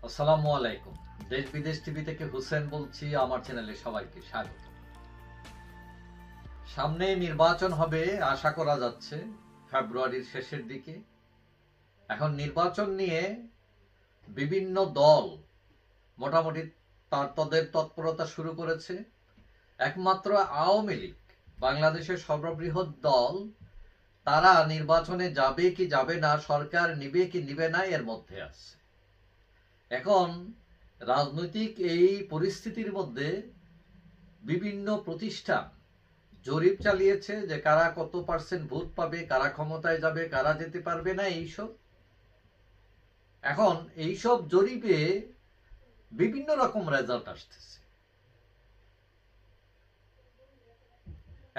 আসসালামু আলাইকুম। দেশ বিদেশ টিভি থেকে হুসেন বলছি। আমার চ্যানেলে সবাইকে স্বাগত। সামনে নির্বাচন হবে আশা করা যাচ্ছে ফেব্রুয়ারির শেষের দিকে। এখন নির্বাচন নিয়ে বিভিন্ন দল মোটামুটি তাদের তৎপরতা শুরু করেছে। একমাত্র আওয়ামী লীগ, বাংলাদেশের সর্ববৃহৎ দল, তারা নির্বাচনে যাবে কি যাবে না, সরকার নিবে কি নিবে না, এর মধ্যে আছে। এখন রাজনৈতিক এই পরিস্থিতির মধ্যে বিভিন্ন প্রতিষ্ঠান জরিপ চালিয়েছে যে কারা কত পার্সেন্ট ভোট পাবে, কারা ক্ষমতায় যাবে, কারা যেতে পারবে না, এইসব। এখন এইসব জরিপে বিভিন্ন রকম রেজাল্ট আসতেছে।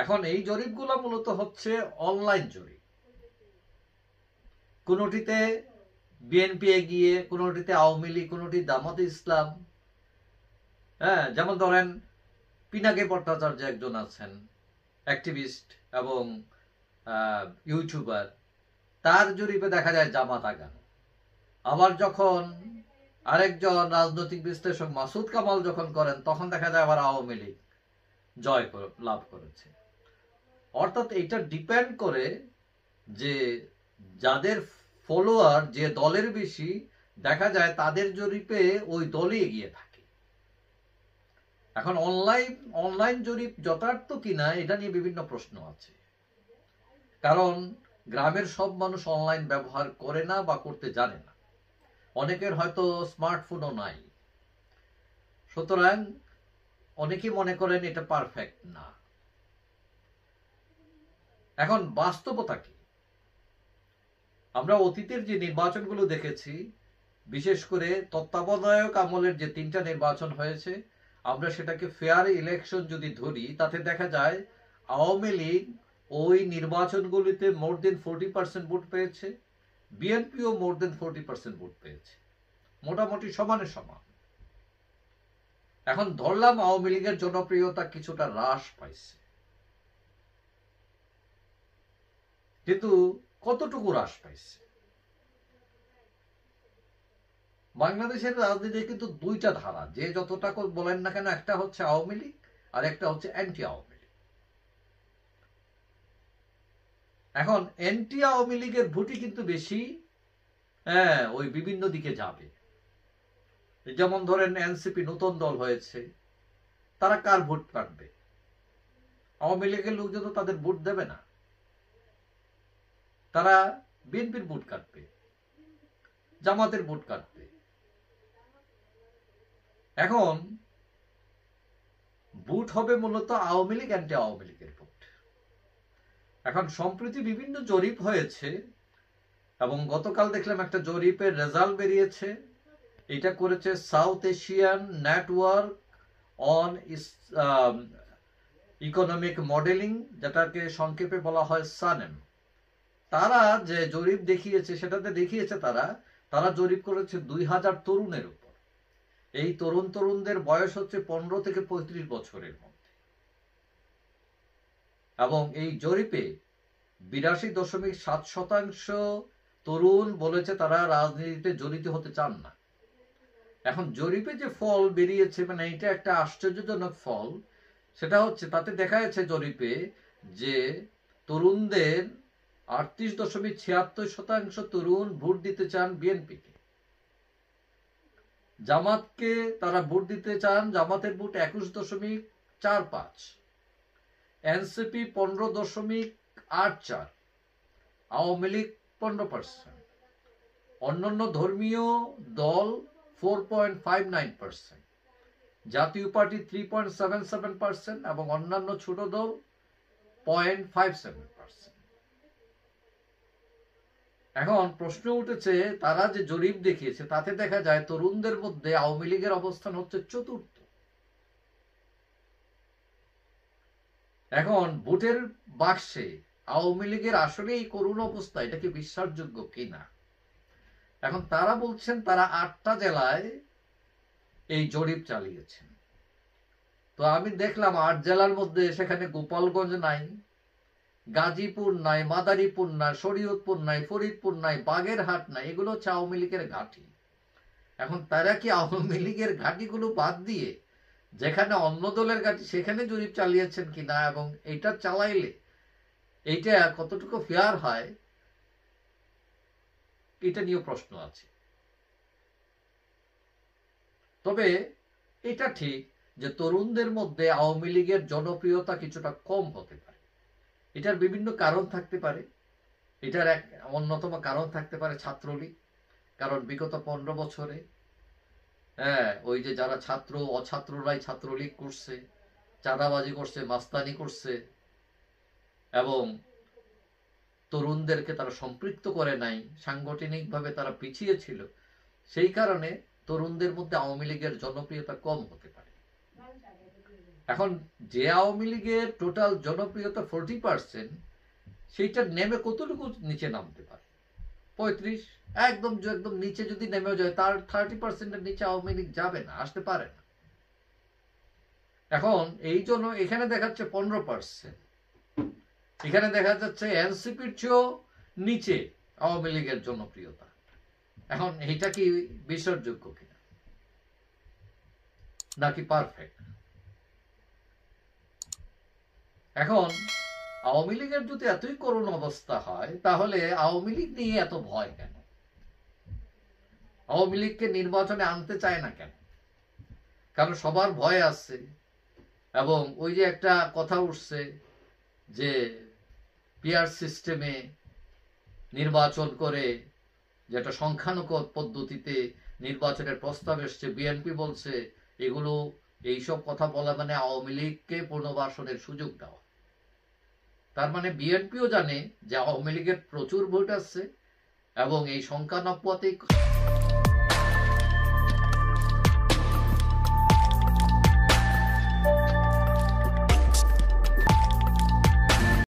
এখন এই জরিপগুলো মূলত হচ্ছে অনলাইন জরিপ। কোনোটিতে বিএনপি এগিয়ে, কোনোটিতে আওয়ামী লীগ, কোনোটি জামাতে ইসলাম। হ্যাঁ, যেমন ধরেন পিনাকি ভট্টাচার্য একজন আছেন, অ্যাক্টিভিস্ট এবং ইউটিউবার, তার জরিপে দেখা যায় জামাত আগানো। আবার যখন আরেকজন রাজনৈতিক বিশ্লেষক মাসুদ কামাল যখন করেন, তখন দেখা যায় আবার আওয়ামী লীগ জয় লাভ করেছে। অর্থাৎ এটা ডিপেন্ড করে যে যাদের ফলোয়ার যে দলের বেশি, দেখা যায় তাদের জরিপে ওই দলই এগিয়ে থাকে। এখন অনলাইন জরিপ যথার্থ কিনা এটা নিয়ে বিভিন্ন প্রশ্ন আছে। কারণ গ্রামের সব মানুষ অনলাইন ব্যবহার করে না বা করতে জানে না। অনেকের হয়তো স্মার্টফোনও নাই, সুতরাং অনেকেই মনে করেন এটা পারফেক্ট না। এখন বাস্তবতা কি? আমরা অতীতের যে নির্বাচনগুলো দেখেছি, বিশেষ করে তত্ত্বাবধায়ক আমলের যে 3টা নির্বাচন হয়েছে, আমরা সেটাকে ফেয়ার ইলেকশন যদি ধরি, তাতে দেখা যায় আওয়ামী লীগ ওই নির্বাচনগুলিতে মোর দেন 40% ভোট পেয়েছে, বিএনপিও মোর দেন 40% ভোট পেয়েছে, মোটামুটি সমানে সমান। এখন ধরলাম আওয়ামী লীগের জনপ্রিয়তা কিছুটা হ্রাস পাইছে, কিন্তু কতটুকু হ্রাস পাইছে? বাংলাদেশের রাজনীতি কিন্তু 2টা ধারা, যে যতটা বলেন না কেন, একটা হচ্ছে আওয়ামী লীগ আর একটা হচ্ছে অ্যান্টি আওয়ামী লীগ। এখন অ্যান্টি আওয়ামী লীগের ভোটই কিন্তু বেশি ওই বিভিন্ন দিকে যাবে। যেমন ধরেন এনসিপি নতুন দল হয়েছে, তারা কার ভোট কাটবে? আওয়ামী লীগের লোকজন তো তাদের ভোট দেবে না, তারা বিএনপির ভোট কাটবে, জামাতের ভোট কাটবে। এখন ভোট হবে মূলত আওয়ামী লীগ অ্যান্টি আওয়ামী লীগের ভোট। এখন সম্প্রতি বিভিন্ন জরিপ হয়েছে এবং গতকাল দেখলাম একটা জরিপের রেজাল্ট বেরিয়েছে। এটা করেছে south Asian network on economic modelling, যেটাকে সংক্ষেপে বলা হয় সানেম। তারা যে জরিপ দেখিয়েছে, সেটাতে দেখিয়েছে তারা জরিপ করেছে 2000 তরুণের উপর। এই তরুণদের বয়স হচ্ছে 15 থেকে 35 বছরের মধ্যে। এবং এই জরিপে 82.7% তরুণ বলেছে তারা রাজনীতিতে জড়িত হতে চান না। এখন জরিপে যে ফল বেরিয়েছে, মানে এটা একটা আশ্চর্যজনক ফল। সেটা হচ্ছে তাতে দেখা যাচ্ছে জরিপে যে তরুণদের 38.76% তরুণ ভোট দিতে চান বিএনপিকে। জামাতকে তারা ভোট দিতে চান, জামাতের ভোট 21.45, এনসিপি 15.84, আওয়ামী লীগ 15%, অন্যান্য ধর্মীয় দল 4.59%, জাতীয় পার্টি 3.77% এবং অন্যান্য ছোট দল 0.57%। এখন প্রশ্ন উঠেছে, তারা যে জরিপ দেখিয়েছে তাতে দেখা যায় তরুণদের মধ্যে আওয়ামী লীগের অবস্থান হচ্ছে 4র্থ। এখন ভোটের বাক্সে আওয়ামী লীগের আসলে এই করুণ অবস্থা, এটা কি বিশ্বাসযোগ্য কিনা? এখন তারা বলছেন তারা 8টা জেলায় এই জরিপ চালিয়েছেন। তো আমি দেখলাম 8 জেলার মধ্যে সেখানে গোপালগঞ্জ নাই, গাজীপুর নাই, মাদারীপুর নাই, শরীয়তপুর নাই, ফরিদপুর নাই, বাগেরহাট নাই। এগুলো হচ্ছে আওয়ামী লীগের ঘাঁটি। এখন তারা কি আওয়ামী লীগের ঘাঁটিগুলো বাদ দিয়ে যেখানে অন্য দলের ঘাঁটি সেখানে জরিপ চালিয়েছেন কিনা, এবং এটা চালাইলে এইটা কতটুকু ফেয়ার হয়, এটা নিয়েও প্রশ্ন আছে। তবে এটা ঠিক যে তরুণদের মধ্যে আওয়ামী লীগের জনপ্রিয়তা কিছুটা কম হতে পারে। এটার বিভিন্ন কারণ থাকতে পারে। এটার এক অন্যতম কারণ থাকতে পারে ছাত্রলীগ। কারণ বিগত 15 বছরে ওই যে যারা ছাত্র অছাত্ররাই ছাত্রলীগ করছে, চাঁদাবাজি করছে, মাস্তানি করছে, এবং তরুণদেরকে তারা সম্পৃক্ত করে নাই, সাংগঠনিকভাবে তারা পিছিয়ে ছিল। সেই কারণে তরুণদের মধ্যে আওয়ামী লীগের জনপ্রিয়তা কম হতে পারে। এখন যে আওয়ামী লীগের টোটাল জনপ্রিয়তা 40%, সেইটা নেমে কতটুকু নিচে নামতে পারে? 35। একদম নিচে যদি নেমে যায়, তার 30%-এর নিচে আওয়ামী লীগ যাবে না, আসতে পারে না। এখন এই জন্য এখানে দেখাচ্ছে 15%, এখানে দেখা যাচ্ছে এনসিপির চেয়েও নিচে আওয়ামী লীগের জনপ্রিয়তা। এখন এটা কি বিশ্বাসযোগ্য কিনা, নাকি পারফেক্ট? এখন আওয়ামী লীগের যদি এতই করুণ অবস্থা হয়, তাহলে আওয়ামী লীগ নিয়ে এত ভয় কেন? আওয়ামী লীগকে নির্বাচনে আনতে চায় না কেন? কারণ সবার ভয় আছে। এবং ওই যে একটা কথা উঠছে যে পিআর সিস্টেমে নির্বাচন করে, যেটা সংখ্যানুপাত পদ্ধতিতে নির্বাচনের প্রস্তাব এসছে, বিএনপি বলছে এগুলো, এইসব কথা বলা মানে আওয়ামী লীগকে পুনর্বাসনের সুযোগ দেওয়া। তার মানে বিএনপিও জানে যে আওয়ামী লীগের প্রচুর ভোট আছে, এবং এই সংখ্যানুপাতিক